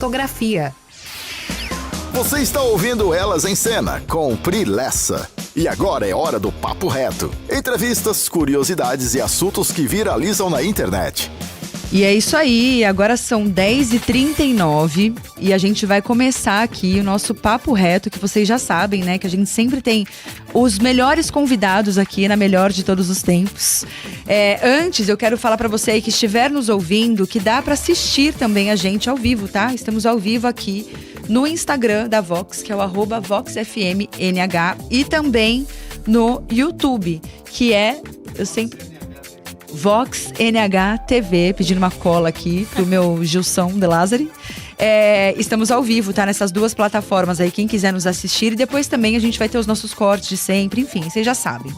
Fotografia. Você está ouvindo Elas em Cena com Pri Lessa. E agora é hora do Papo Reto. Entrevistas, curiosidades e assuntos que viralizam na internet. E é isso aí, agora são 10h39 e a gente vai começar aqui o nosso Papo Reto, que vocês já sabem, né? Que a gente sempre tem os melhores convidados aqui na melhor de todos os tempos. Antes, eu quero falar pra você aí que estiver nos ouvindo, que dá pra assistir também a gente ao vivo, tá? Estamos ao vivo aqui no Instagram da Vox, que é o @VoxFMNH, e também no YouTube, que é, eu sempre... Vox NH TV, pedindo uma cola aqui pro meu Gilson de Lázari. Estamos ao vivo, tá? Nessas duas plataformas aí, quem quiser nos assistir. E depois também a gente vai ter os nossos cortes de sempre, enfim, vocês já sabem.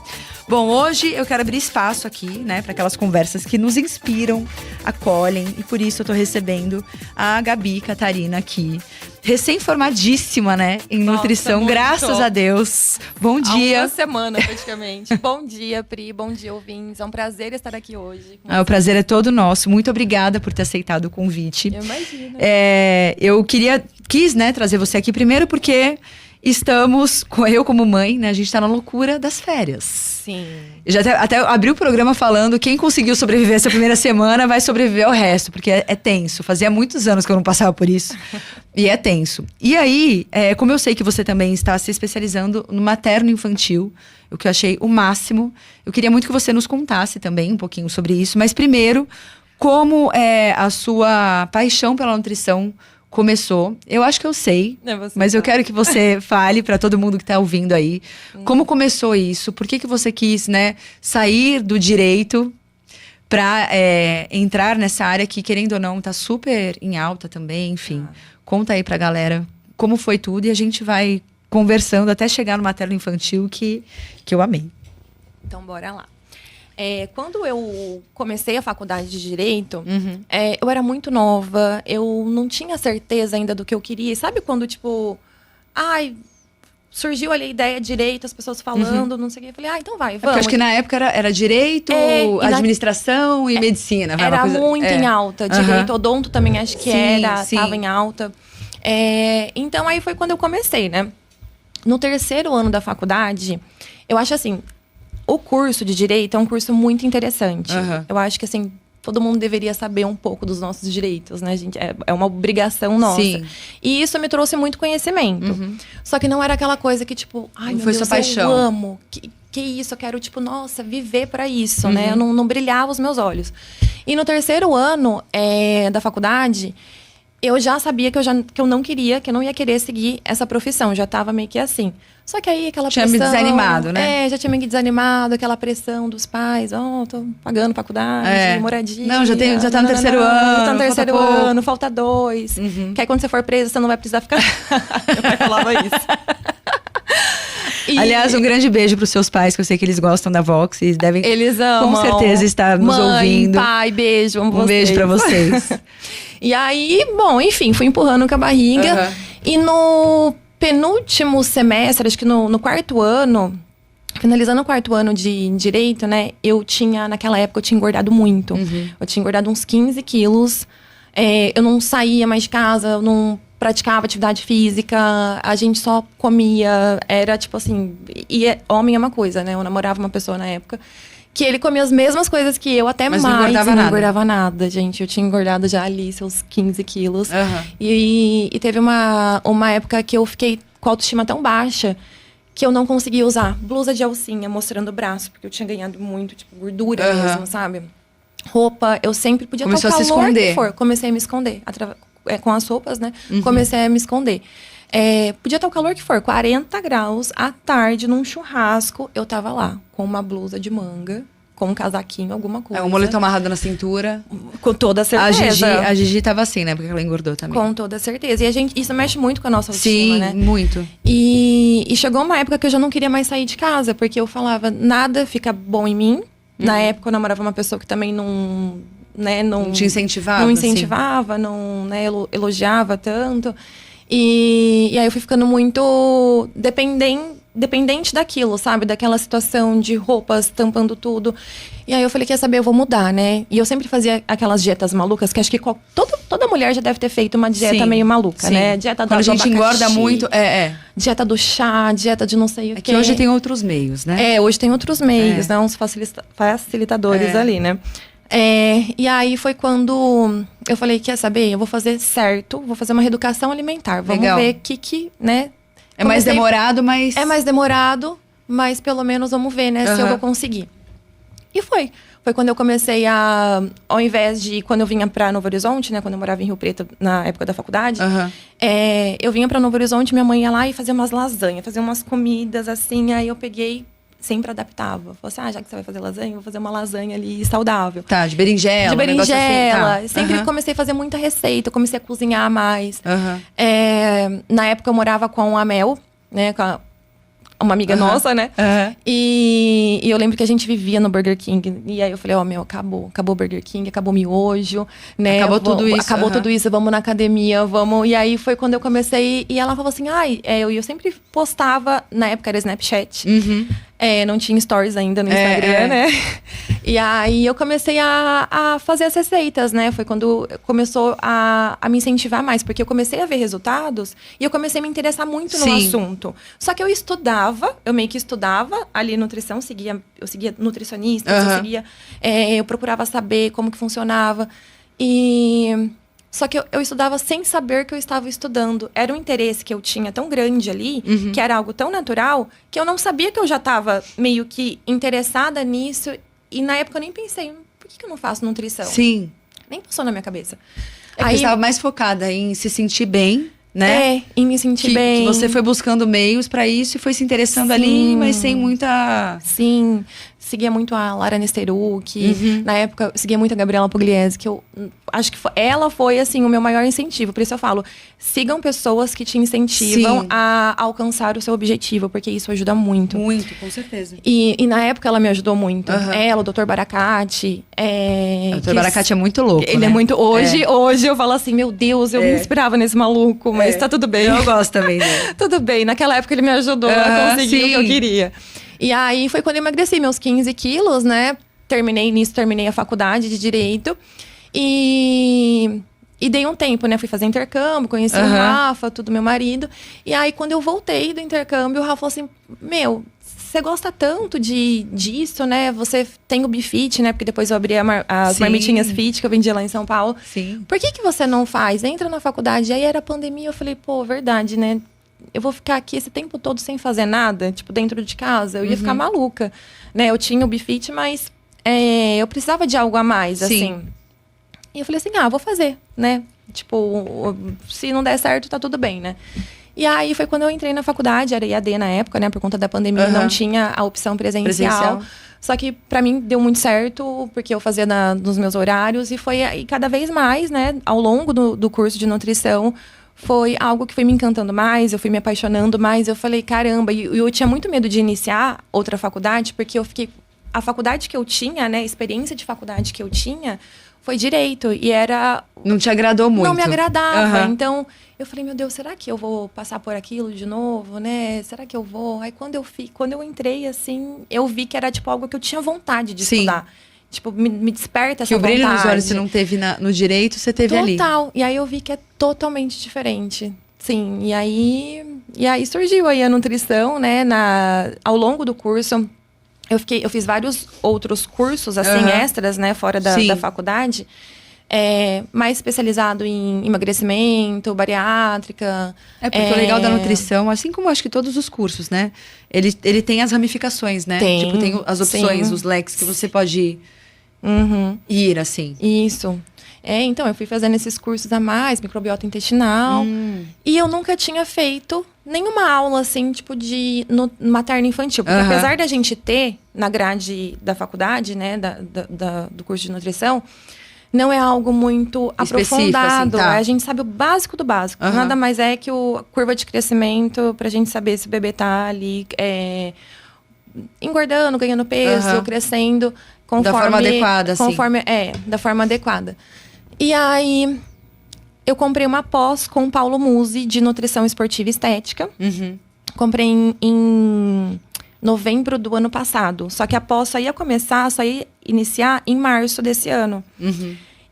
Bom, hoje eu quero abrir espaço aqui, né, para aquelas conversas que nos inspiram, acolhem. E por isso eu tô recebendo a Gabi Catarina aqui, recém-formadíssima, né, em nutrição, muito. Graças a Deus. Bom dia. Há uma semana, praticamente. Bom dia, Pri. Bom dia, ouvintes. É um prazer estar aqui hoje. O prazer é todo nosso. Muito obrigada por ter aceitado o convite. Eu imagino. Eu quis, né, trazer você aqui primeiro porque estamos, eu como mãe, né, a gente tá na loucura das férias. Sim. Eu já até abri o programa falando quem conseguiu sobreviver essa primeira semana vai sobreviver ao resto, porque é tenso. Fazia muitos anos que eu não passava por isso. E é tenso. E aí, como eu sei que você também está se especializando no materno-infantil, o que eu achei o máximo, eu queria muito que você nos contasse também um pouquinho sobre isso. Mas primeiro, como a sua paixão pela nutrição começou? Eu acho que eu sei, mas eu quero que você fale para todo mundo que tá ouvindo aí. Como começou isso? Por que você quis, né, sair do direito para entrar nessa área que, querendo ou não, tá super em alta também, enfim. Conta aí pra galera como foi tudo e a gente vai conversando até chegar no materno infantil que eu amei. Então, bora lá. Quando eu comecei a faculdade de Direito, eu era muito nova, eu não tinha certeza ainda do que eu queria. Sabe quando, tipo, surgiu ali a ideia de Direito, as pessoas falando, não sei o que. Eu falei, então vai, vamos. Porque acho que na época era Direito, Administração e Medicina. Era coisa, muito em alta. Direito, Odonto também acho que estava em alta. Então, aí foi quando eu comecei, né? No terceiro ano da faculdade, eu acho assim... O curso de Direito é um curso muito interessante. Eu acho que, assim, todo mundo deveria saber um pouco dos nossos direitos, né, gente? É uma obrigação nossa. Sim. E isso me trouxe muito conhecimento. Só que não era aquela coisa que, tipo... Ai, meu Deus, paixão. Eu amo. Que isso? Eu quero, tipo, nossa, viver pra isso, né? Eu não brilhava os meus olhos. E no terceiro ano da faculdade... Eu já sabia que eu não queria, que eu não ia querer seguir essa profissão. Eu já tava meio que assim. Só que aí aquela pressão... Tinha me desanimado, né? Já tinha me desanimado. Aquela pressão dos pais. Tô pagando faculdade, moradia. Não, já tá no terceiro ano. Tá no terceiro ano, falta 2. Que aí quando você for presa, você não vai precisar ficar... Meu pai falava isso. Aliás, um grande beijo pros seus pais, que eu sei que eles gostam da Vox. Eles amam. Com certeza estar nos ouvindo. Pai, beijo, amo vocês. Um beijo pra vocês. E aí, bom, enfim, fui empurrando com a barriga. E no penúltimo semestre, acho que no quarto ano, finalizando o quarto ano de Direito, né? Naquela época, eu tinha engordado muito. Eu tinha engordado uns 15 quilos. Eu não saía mais de casa, eu não praticava atividade física. A gente só comia. Era tipo assim... E homem é uma coisa, né? Eu namorava uma pessoa na época... Que ele comia as mesmas coisas que eu, até mais. Mas não engordava nada, gente. Eu tinha engordado já ali seus 15 quilos. E teve uma época que eu fiquei com a autoestima tão baixa que eu não conseguia usar blusa de alcinha mostrando o braço. Porque eu tinha ganhado muito, tipo, gordura mesmo, sabe? Roupa, eu sempre podia estar o calor a se esconder. Que for. Comecei a me esconder. Com as roupas, né? Comecei a me esconder. Podia estar o calor que for, 40 graus, à tarde, num churrasco, eu tava lá, com uma blusa de manga, com um casaquinho, alguma coisa. Um moletom amarrado na cintura. Com toda certeza. A Gigi tava assim, né? Porque ela engordou também. Com toda certeza. E isso mexe muito com a nossa autoestima, né? Sim, muito. E chegou uma época que eu já não queria mais sair de casa, porque eu falava, nada fica bom em mim. Na época, eu namorava uma pessoa que também não te incentivava? Não incentivava, não elogiava tanto. E aí eu fui ficando muito dependente dependente daquilo, sabe? Daquela situação de roupas tampando tudo. E aí eu falei, quer saber, eu vou mudar, né? E eu sempre fazia aquelas dietas malucas, que acho que toda mulher já deve ter feito uma dieta meio maluca, né? Dieta Quando a gente engorda muito, dieta do chá, dieta de não sei o quê. Que hoje tem outros meios, né? Hoje tem outros meios, né? Uns facilitadores ali, né? E aí foi quando eu falei, quer saber, eu vou fazer certo, vou fazer uma reeducação alimentar. Vamos ver o que, né? É mais demorado, mas... É mais demorado, mas pelo menos vamos ver, né? Se eu vou conseguir. E foi. Foi quando eu comecei ao invés de... Quando eu vinha pra Novo Horizonte, né? Quando eu morava em Rio Preto, na época da faculdade. Eu vinha pra Novo Horizonte, minha mãe ia lá e fazia umas lasanhas. Fazia umas comidas, assim. Aí eu peguei... Sempre adaptava. Falei assim, já que você vai fazer lasanha, vou fazer uma lasanha ali saudável. Tá, de berinjela. De berinjela. Assim, tá. Sempre comecei a fazer muita receita. Comecei a cozinhar mais. Na época eu morava com a Mel, né? Com uma amiga nossa, né? E eu lembro que a gente vivia no Burger King. E aí eu falei, Mel, acabou. Acabou o Burger King, acabou o miojo, né? Acabou tudo isso. Acabou tudo isso, vamos na academia, vamos... E aí foi quando eu comecei... E ela falou assim, eu sempre postava... Na época era Snapchat. Não tinha stories ainda no Instagram, né? E aí eu comecei a fazer as receitas, né? Foi quando começou a me incentivar mais. Porque eu comecei a ver resultados e eu comecei a me interessar muito no assunto. Só que eu meio que estudava ali nutrição, eu seguia nutricionistas, eu procurava saber como que funcionava. Só que eu estudava sem saber que eu estava estudando. Era um interesse que eu tinha tão grande ali, que era algo tão natural, que eu não sabia que eu já estava meio que interessada nisso. E na época eu nem pensei, por que eu não faço nutrição? Sim. Nem passou na minha cabeça. Aí você estava mais focada em se sentir bem, né? Em me sentir bem. Que você foi buscando meios pra isso e foi se interessando ali, mas sem muita... Sim. Seguia muito a Lara Nesteruk. Na época, eu seguia muito a Gabriela Pugliese, que eu acho que ela foi, assim, o meu maior incentivo. Por isso eu falo, sigam pessoas que te incentivam a alcançar o seu objetivo, porque isso ajuda muito. Muito, com certeza. E na época ela me ajudou muito. Ela, o Dr. Baracate. O Dr. Baracate é muito louco, Ele é muito... Hoje eu falo assim, meu Deus, eu me inspirava nesse maluco, mas tá tudo bem. Eu gosto também dele. Tudo bem. Naquela época ele me ajudou a conseguir o que eu queria. E aí foi quando eu emagreci meus 15 quilos, né? Terminei a faculdade de Direito. E dei um tempo, né? Fui fazer intercâmbio, conheci o Rafa, tudo meu marido. E aí, quando eu voltei do intercâmbio, o Rafa falou assim, você gosta tanto disso, né? Você tem o Bifit, né? Porque depois eu abri as marmitinhas Fit, que eu vendia lá em São Paulo. Sim. Por que você não faz? Entra na faculdade. Aí era pandemia, eu falei, verdade, né? Eu vou ficar aqui esse tempo todo sem fazer nada, tipo, dentro de casa. Eu ia ficar maluca, né? Eu tinha o Bifit, mas eu precisava de algo a mais, assim. E eu falei assim, vou fazer, né? Tipo, se não der certo, tá tudo bem, né? E aí foi quando eu entrei na faculdade, era EAD na época, né? Por conta da pandemia, não tinha a opção presencial. Só que pra mim deu muito certo, porque eu fazia nos meus horários. E cada vez mais, né? Ao longo do curso de nutrição, foi algo que foi me encantando mais, eu fui me apaixonando mais. Eu falei, caramba, e eu tinha muito medo de iniciar outra faculdade, porque a faculdade que eu tinha, né, a experiência de faculdade que eu tinha, foi Direito, e era... Não te agradou muito. Não me agradava, então eu falei, meu Deus, será que eu vou passar por aquilo de novo, né? Será que eu vou? Aí quando eu entrei, assim, eu vi que era, tipo, algo que eu tinha vontade de estudar. Tipo, me desperta essa vontade. Que o brilho nos olhos você não teve no Direito, você teve ali. Total. E aí eu vi que é totalmente diferente. Sim. E aí surgiu aí a nutrição, né? Ao longo do curso, eu fiz vários outros cursos, assim, extras, né? Fora da faculdade. Mais especializado em emagrecimento, bariátrica. Porque o legal da nutrição, assim como acho que todos os cursos, né? Ele tem as ramificações, né? Tipo, tem as opções, os leques que você pode ir, assim. Isso. Então, eu fui fazendo esses cursos a mais, microbiota intestinal. E eu nunca tinha feito nenhuma aula, assim, tipo, no materno-infantil. Porque apesar da gente ter, na grade da faculdade, né, do curso de nutrição, não é algo muito aprofundado. Assim, tá. A gente sabe o básico do básico. Nada mais é que a curva de crescimento, pra gente saber se o bebê tá ali engordando, ganhando peso, crescendo. Conforme, da forma adequada, da forma adequada. E aí, eu comprei uma pós com o Paulo Musi, de Nutrição Esportiva e Estética. Comprei em novembro do ano passado. Só que a pós só ia iniciar em março desse ano.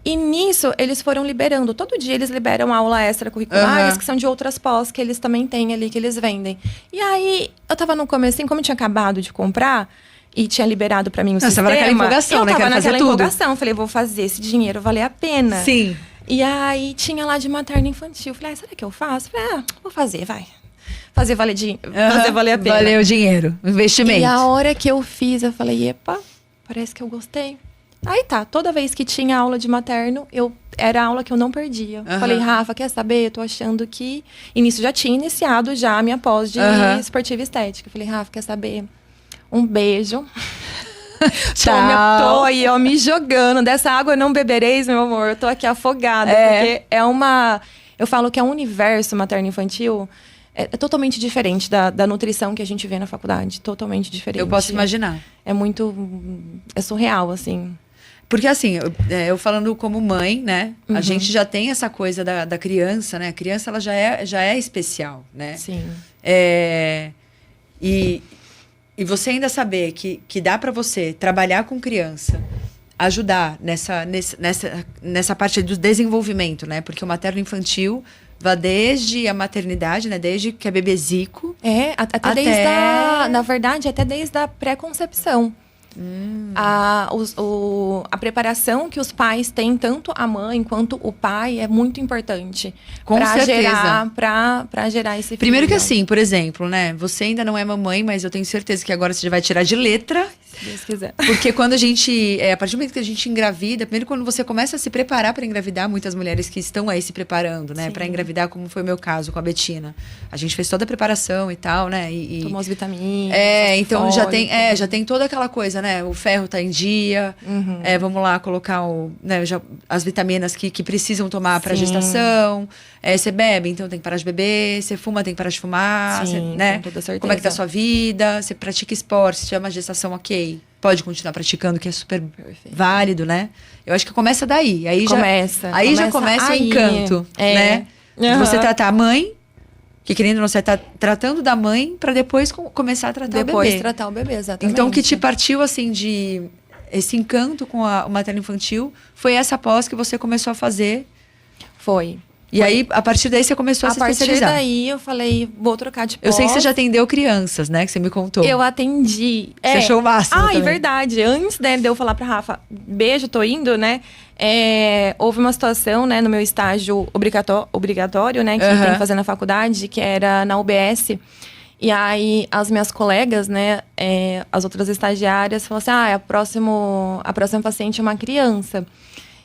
E nisso, eles foram liberando. Todo dia eles liberam aula extracurriculares, que são de outras pós, que eles também têm ali, que eles vendem. E aí, eu tava no começo, como eu tinha acabado de comprar, e tinha liberado pra mim o sistema. Você tava naquela empolgação, né? Eu tava naquela tudo. empolgação. Falei, vou fazer esse dinheiro valer a pena. Sim. E aí, tinha lá de materno infantil. Falei, será que eu faço? Falei, vou fazer, vai. Fazer valer a pena. Valeu o dinheiro, investimento. E a hora que eu fiz, eu falei, epa, parece que eu gostei. Aí tá, toda vez que tinha aula de materno, era aula que eu não perdia. Falei, Rafa, quer saber? Eu tô achando que... E nisso já tinha iniciado já a minha pós de esportiva estética. Falei, Rafa, quer saber? Um beijo. Tô aí, ó, me jogando. Dessa água não bebereis, meu amor. Eu tô aqui afogada. Porque é uma... Eu falo que é um universo materno-infantil... É totalmente diferente da nutrição que a gente vê na faculdade. Totalmente diferente. Eu posso imaginar. É muito... É surreal, assim. Porque assim, eu falando como mãe, né? A gente já tem essa coisa da criança, né? A criança, ela já é especial, né? Sim. E você ainda saber que dá pra você trabalhar com criança, ajudar nessa parte do desenvolvimento, né? Porque o materno-infantil vai desde a maternidade, né? Desde que é bebezico. Até desde na verdade, até desde a pré-concepção. A preparação que os pais têm, tanto a mãe quanto o pai, é muito importante. Com certeza. Pra gerar esse filho. Primeiro que assim, por exemplo, né? Você ainda não é mamãe, mas eu tenho certeza que agora você já vai tirar de letra. Se Deus quiser. Porque quando a partir do momento que a gente engravida, primeiro quando você começa a se preparar para engravidar, muitas mulheres que estão aí se preparando, né? Para engravidar, como foi o meu caso com a Betina. A gente fez toda a preparação e tal, né? Tomou as vitaminas. Então já tem toda aquela coisa, né? O ferro tá em dia. Vamos lá colocar as vitaminas que precisam tomar para gestação. Você bebe, então tem que parar de beber. Você fuma, tem que parar de fumar. Sim, né? com toda certeza. Como é que tá a sua vida? Você pratica esporte, se tiver uma gestação, ok. Pode continuar praticando, que é super válido, né? Eu acho que começa daí. Aí já começa o encanto, né? De você tratar a mãe, que querendo ou não, você tá tratando da mãe, pra depois começar a tratar o bebê. Depois tratar o bebê, exatamente. Então, o que te partiu, assim, de esse encanto com o materno-infantil foi essa pós que você começou a fazer? Foi. E aí, a partir daí, você começou a se especializar. A partir daí, eu falei, vou trocar de pós. Eu sei que você já atendeu crianças, né? Que você me contou. Eu atendi. Você achou o máximo também. Verdade. Antes, né, de eu falar pra Rafa, beijo, tô indo, né? Houve uma situação, né, no meu estágio obrigatório, né? Que tem que fazer na faculdade, que era na UBS. E aí, as minhas colegas, né, as outras estagiárias, falaram assim, a próxima paciente é uma criança.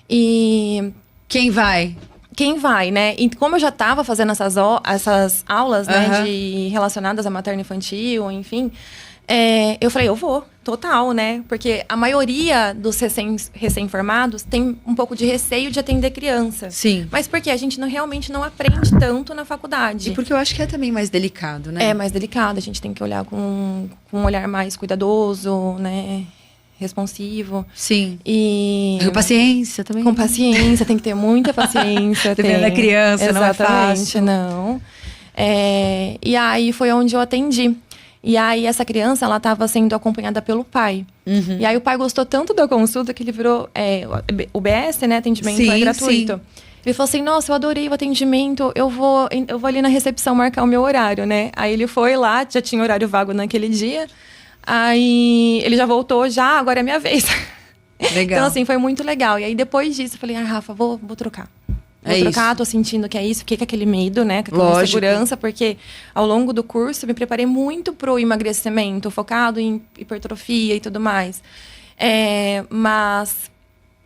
E... Quem vai? Quem vai, né? E como eu já estava fazendo essas aulas, né, relacionadas a materno-infantil, enfim, eu falei, eu vou, total, né? Porque a maioria dos recém-formados tem um pouco de receio de atender criança. Sim. Mas porque a gente realmente não aprende tanto na faculdade. E porque eu acho que é também mais delicado, né? É mais delicado, a gente tem que olhar com um olhar mais cuidadoso, né? Responsivo. Sim. E... Com paciência também. Com paciência, tem que ter muita paciência. Dependendo da criança, não é fácil. Não. E aí foi onde eu atendi. E aí essa criança, ela estava sendo acompanhada pelo pai. E aí o pai gostou tanto da consulta que ele virou... o BS, né? Atendimento é gratuito. Sim. Ele falou assim, nossa, eu adorei o atendimento, eu vou ali na recepção marcar o meu horário, né? Aí ele foi lá, já tinha horário vago naquele dia... Aí ele já voltou, agora é minha vez. Legal. Então, assim, foi muito legal. E aí, depois disso, eu falei, Rafa, vou trocar. Vou trocar, isso. Tô sentindo que é isso. Fiquei com aquele medo, né? Com aquela insegurança. Porque ao longo do curso, eu me preparei muito pro emagrecimento. Focado em hipertrofia e tudo mais. Mas...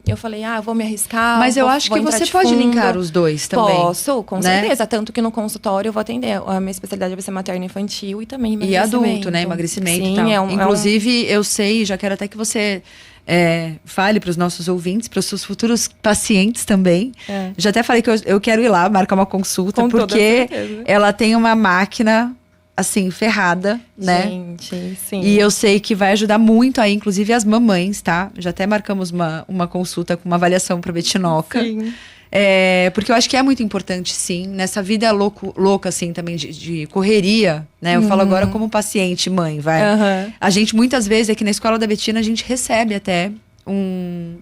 Eu falei, vou me arriscar. Mas eu acho que você pode linkar os dois também. Posso, com certeza. Tanto que no consultório eu vou atender. A minha especialidade vai ser materno e infantil e também emagrecimento. E adulto, né? Emagrecimento Sim, e tal. Inclusive, eu sei, já quero até que você fale para os nossos ouvintes, para os seus futuros pacientes também. Já até falei que eu quero ir lá, marcar uma consulta, com porque ela tem uma máquina... assim, ferrada, né? Gente, sim. E eu sei que vai ajudar muito aí, inclusive as mamães, tá? Já até marcamos uma consulta com uma avaliação pra Betinoca. Sim. Porque eu acho que é muito importante, sim, nessa vida louca, assim, também de correria, né? Eu falo agora como paciente, mãe, vai. A gente, muitas vezes, aqui na escola da Betina, a gente recebe até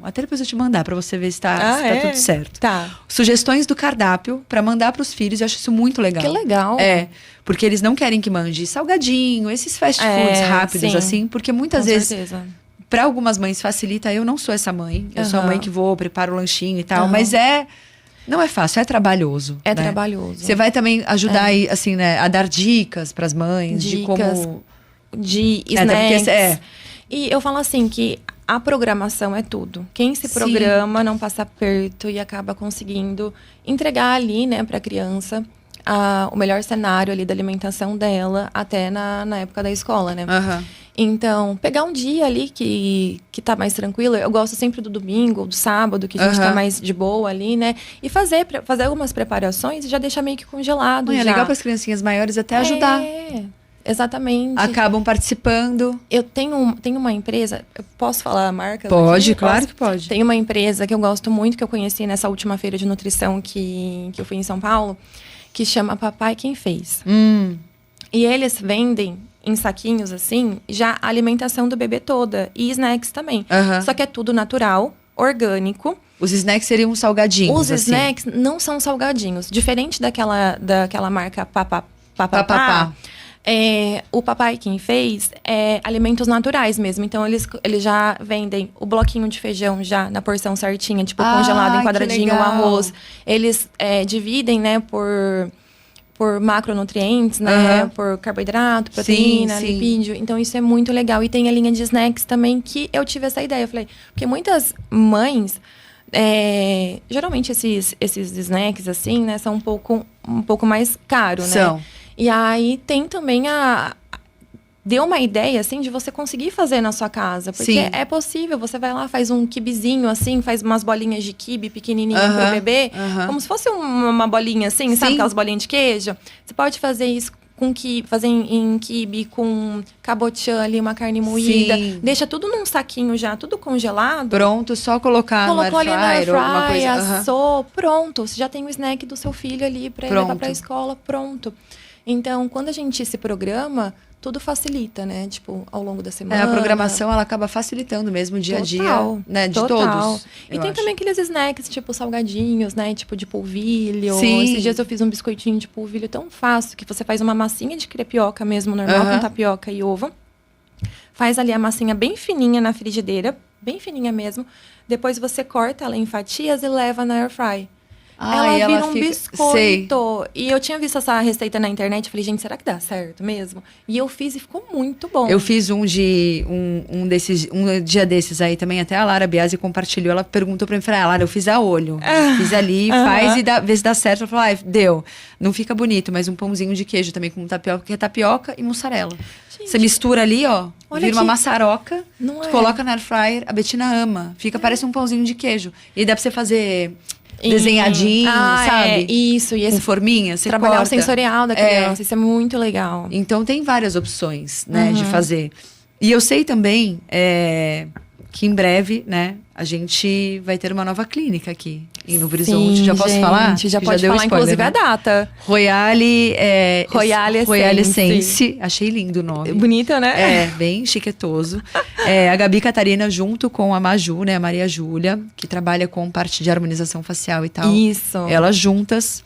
até depois eu te mandar pra você ver se tá tudo certo. Tá. Sugestões do cardápio pra mandar pros filhos, eu acho isso muito legal. Que legal. Porque eles não querem que mande salgadinho, esses fast foods rápidos, sim. assim, porque muitas vezes, certeza. pra algumas mães facilita. Eu não sou essa mãe, eu sou a mãe que preparo o lanchinho e tal, mas não é fácil, é trabalhoso. É né? trabalhoso. Você vai também ajudar aí, assim, né, a dar dicas pras mães de como. De snacks. E eu falo assim que a programação é tudo. Quem se programa não passa aperto e acaba conseguindo entregar ali, né, pra criança o melhor cenário ali da alimentação dela, até na época da escola, né? Então, pegar um dia ali que tá mais tranquilo. Eu gosto sempre do domingo, do sábado, que a gente tá mais de boa ali, né? E fazer algumas preparações e já deixar meio que congelado. É legal para as criancinhas maiores até ajudar. Exatamente. Acabam participando. Eu tenho uma empresa, eu posso falar a marca? Pode, claro que pode. Tem uma empresa que eu gosto muito, que eu conheci nessa última feira de nutrição que eu fui em São Paulo, que chama Papai Quem Fez. E eles vendem em saquinhos, assim, já a alimentação do bebê toda. E snacks também. Só que é tudo natural, orgânico. Os snacks seriam salgadinhos, Os snacks não são salgadinhos. Diferente daquela marca Papapá. O Papai Quem Fez alimentos naturais mesmo. Então, eles já vendem o bloquinho de feijão já na porção certinha, tipo, congelado em quadradinho, o arroz. Eles dividem, né, por macronutrientes, né, por carboidrato, proteína, lipídio. Então, isso é muito legal. E tem a linha de snacks também, que eu tive essa ideia. Eu falei, porque muitas mães... geralmente, esses snacks, assim, né, são um pouco mais caros, né? São. E aí tem também deu uma ideia, assim, de você conseguir fazer na sua casa. Porque é possível, você vai lá, faz um quibezinho, assim, faz umas bolinhas de quibe pequenininho pro bebê. Como se fosse uma bolinha, assim, sabe? Aquelas bolinhas de queijo. Você pode fazer isso fazer em quibe com cabotiã ali, uma carne moída. Deixa tudo num saquinho já, tudo congelado. Pronto, só colocar no air fryer, fryer ou alguma coisa. Assou, pronto. Você já tem o snack do seu filho ali pra ele levar pra escola, pronto. Então, quando a gente se programa, tudo facilita, né? Tipo, ao longo da semana. A programação, ela acaba facilitando mesmo o dia a dia, né? De todos. E tem também aqueles snacks, tipo, salgadinhos, né? Tipo, de polvilho. Sim. Esses dias eu fiz um biscoitinho de polvilho tão fácil, que você faz uma massinha de crepioca mesmo, normal, com tapioca e ovo. Faz ali a massinha bem fininha na frigideira, bem fininha mesmo. Depois você corta ela em fatias e leva na air fry. Ela vira um biscoito. E eu tinha visto essa receita na internet. Falei, gente, será que dá certo mesmo? E eu fiz e ficou muito bom. Eu fiz um dia desses aí também. Até a Lara Biasi compartilhou. Ela perguntou pra mim, falei, Lara, eu fiz a olho. Fiz ali, faz e vê se dá certo. Ela falou, deu. Não fica bonito, mas um pãozinho de queijo também com tapioca, que é tapioca e mussarela. Gente, você mistura ali, ó. Vira uma maçaroca. Tu coloca na air fryer. A Betina ama. Parece um pãozinho de queijo. E dá pra você fazer... desenhadinho, sabe? Isso. E com forminha, você trabalhar corta. O sensorial da criança, isso é muito legal. Então, tem várias opções, né, de fazer. E eu sei também que em breve, né, a gente vai ter uma nova clínica aqui em Novo Horizonte. Já posso falar? Já pode falar, spoiler, inclusive, a data. Royale Essence. Essence. Achei lindo o nome. Bonita, né? Bem chiquetoso. A Gabi Catarina junto com a Maju, né, a Maria Júlia, que trabalha com parte de harmonização facial e tal. Isso. Elas juntas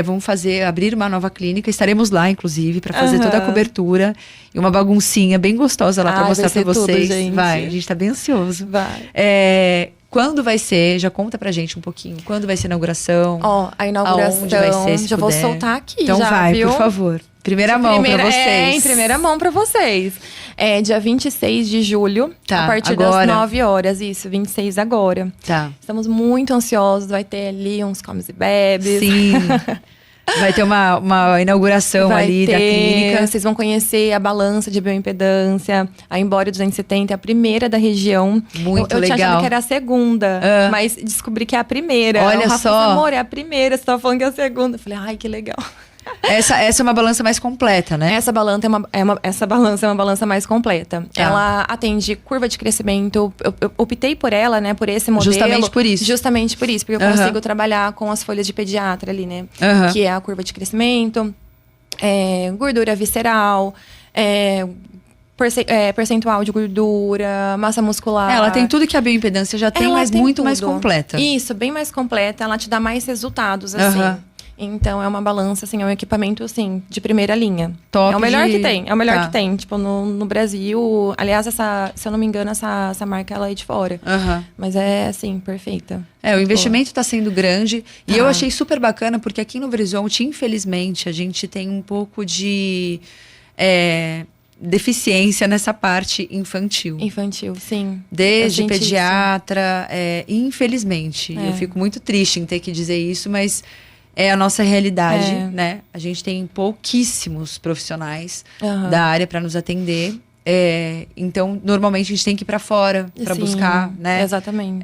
vão abrir uma nova clínica. Estaremos lá, inclusive, para fazer toda a cobertura. E uma baguncinha bem gostosa lá para mostrar para vocês. Tudo, gente. Vai, a gente tá bem ansioso. Vai. Quando vai ser? Já conta pra gente um pouquinho. Quando vai ser a inauguração? A inauguração. Aonde vai ser, se já puder. vou soltar aqui, então vai, viu? por favor. Primeira mão pra vocês. Em primeira mão pra vocês. Dia 26 de julho, tá, a partir das 9 horas. Isso, 26 agora. Tá. Estamos muito ansiosos. Vai ter ali uns comes e bebes. Sim. Vai ter uma inauguração ali da clínica. Vocês vão conhecer a balança de bioimpedância. A Embore 270 é a primeira da região. Muito eu legal. Eu tinha achado que era a segunda, mas descobri que é a primeira. Olha Rafa só. falou, amor, é a primeira. Você tava falando que é a segunda. Eu falei, ai, que legal. Essa é uma balança mais completa, né? Essa balança é uma balança mais completa. Tá. Ela atende curva de crescimento. Eu optei por ela, né? Por esse modelo. Justamente por isso. Justamente por isso. Porque eu consigo trabalhar com as folhas de pediatra ali, né? Que é a curva de crescimento, gordura visceral, percentual de gordura, massa muscular. Ela tem tudo que a bioimpedância já tem, mas tem muito tudo. mais completa. Isso, bem mais completa. Ela te dá mais resultados, assim. Então, é uma balança, assim, é um equipamento, assim, de primeira linha. Top é o melhor de- que tem, é o melhor Tá. que tem. Tipo, no Brasil... Aliás, se eu não me engano, essa marca, ela é de fora. Mas é, assim, perfeita. O investimento está sendo grande. E eu Tá. achei super bacana, porque aqui no Verizonte, infelizmente, a gente tem um pouco de deficiência nessa parte infantil. Infantil, sim. Desde Eu senti pediatra, infelizmente. Eu fico muito triste em ter que dizer isso, mas é a nossa realidade, né? A gente tem pouquíssimos profissionais da área para nos atender. Então, normalmente a gente tem que ir para fora para Sim, buscar, né? Exatamente.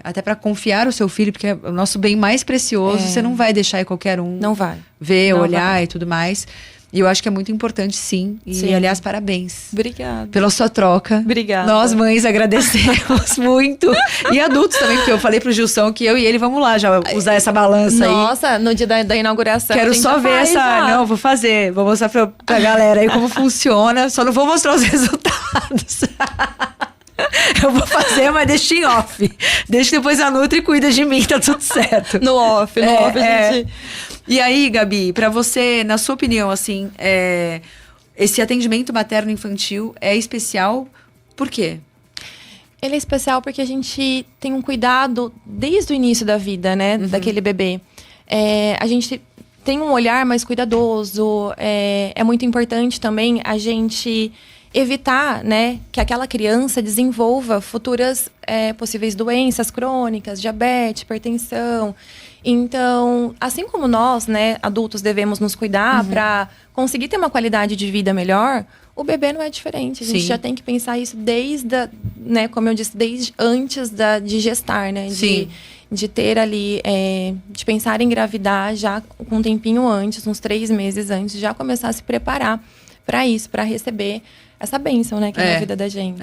Até para confiar o seu filho, porque é o nosso bem mais precioso. Você não vai deixar aí qualquer um Não vai. ver, Não olhar vai. e tudo mais. E eu acho que é muito importante, sim. E, Sim. aliás, parabéns Obrigada. pela sua troca. Obrigada. Nós, mães, agradecemos muito. E adultos também, porque eu falei pro Gilson que eu e ele vamos lá já usar essa balança aí. Nossa, no dia da inauguração. Quero a gente só já ver faz, essa. já. Não, vou fazer. Vou mostrar pra galera aí como funciona. Só não vou mostrar os resultados. Eu vou fazer, mas deixa em off. Deixa que depois a Nutri cuida de mim, tá tudo certo. No off, a gente... E aí, Gabi, pra você, na sua opinião, assim, esse atendimento materno-infantil é especial por quê? Ele é especial porque a gente tem um cuidado desde o início da vida, né? Daquele bebê. A gente tem um olhar mais cuidadoso. É muito importante também a gente evitar, né, que aquela criança desenvolva futuras possíveis doenças crônicas, diabetes, hipertensão. Então, assim como nós, né, adultos, devemos nos cuidar para conseguir ter uma qualidade de vida melhor, o bebê não é diferente. A gente Sim. já tem que pensar isso desde, né, como eu disse, desde antes de gestar, né? Sim. De ter ali, de pensar em engravidar já com um tempinho antes, uns 3 meses antes, já começar a se preparar para isso, para receber essa bênção, né, que é na vida da gente.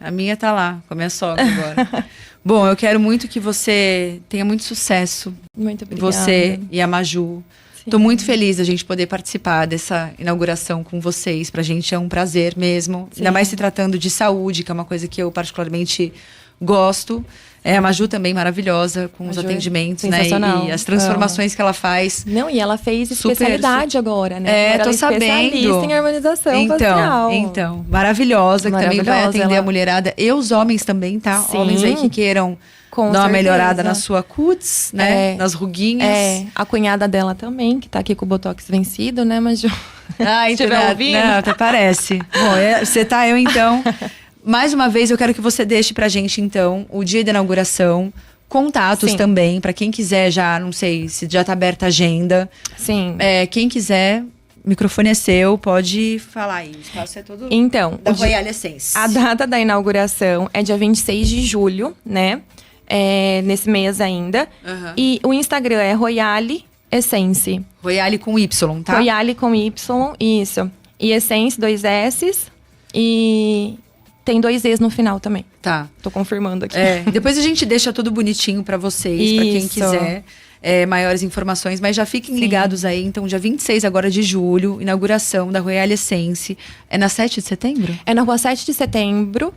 A minha tá lá, com a minha sogra agora. Bom, eu quero muito que você tenha muito sucesso. Muito obrigada. Você e a Maju. Tô muito feliz da gente poder participar dessa inauguração com vocês. Pra gente é um prazer mesmo. Sim. Ainda mais se tratando de saúde, que é uma coisa que eu particularmente gosto. A Maju também maravilhosa com os Maju é atendimentos, né? sensacional. E as transformações que ela faz. Não, e ela fez Super, especialidade agora, né? Agora tô ela é sabendo. especialista em harmonização facial. Então, maravilhosa, que também vai Maravilhosa, atender ela- a mulherada e os homens também, tá? Sim. Homens aí que queiram Com dar uma certeza. melhorada na sua cutis, né? Nas ruguinhas. A cunhada dela também, que tá aqui com o Botox vencido, né, Maju? Ah, Se então, estiver ouvindo. não, até parece. Bom, você tá, eu então. Mais uma vez, eu quero que você deixe pra gente, então, o dia da inauguração, contatos Sim. também, pra quem quiser já, não sei se já tá aberta a agenda. Sim. Quem quiser, o microfone é seu, pode falar aí. O espaço é todo Então, da o dia- Royal Essence. a data da inauguração é dia 26 de julho, né? Nesse mês ainda. Aham. E o Instagram é Royale Essence. Royale com Y, tá? Royale com Y, isso. E Essence, 2 S's. E tem 2 E's no final também. Tá. Tô confirmando aqui. Depois a gente deixa tudo bonitinho pra vocês, pra quem Isso. quiser maiores informações. Mas já fiquem ligados aí. Então, dia 26 agora de julho, inauguração da Royal Essence. É na 7 de setembro? É na rua 7 de setembro,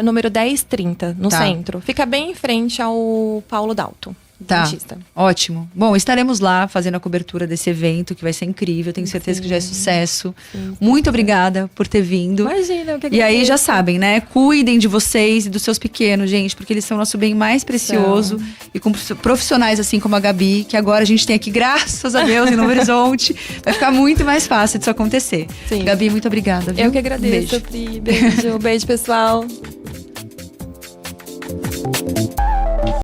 número 1030, no Tá. centro. Fica bem em frente ao Paulo Dalto, Tá, dentista. ótimo. Bom, estaremos lá fazendo a cobertura desse evento, que vai ser incrível. Tenho certeza que já é sucesso. Muito obrigada por ter vindo. Imagina, eu que E aí agradeço. já sabem, né? Cuidem de vocês e dos seus pequenos, gente, porque eles são o nosso bem mais precioso. E com profissionais assim como a Gabi, que agora a gente tem aqui, graças a Deus, em Novo Horizonte, vai ficar muito mais fácil disso acontecer. Sim. Gabi, muito obrigada. Viu? Eu que agradeço, Um beijo. Pri. Beijo, beijo, pessoal.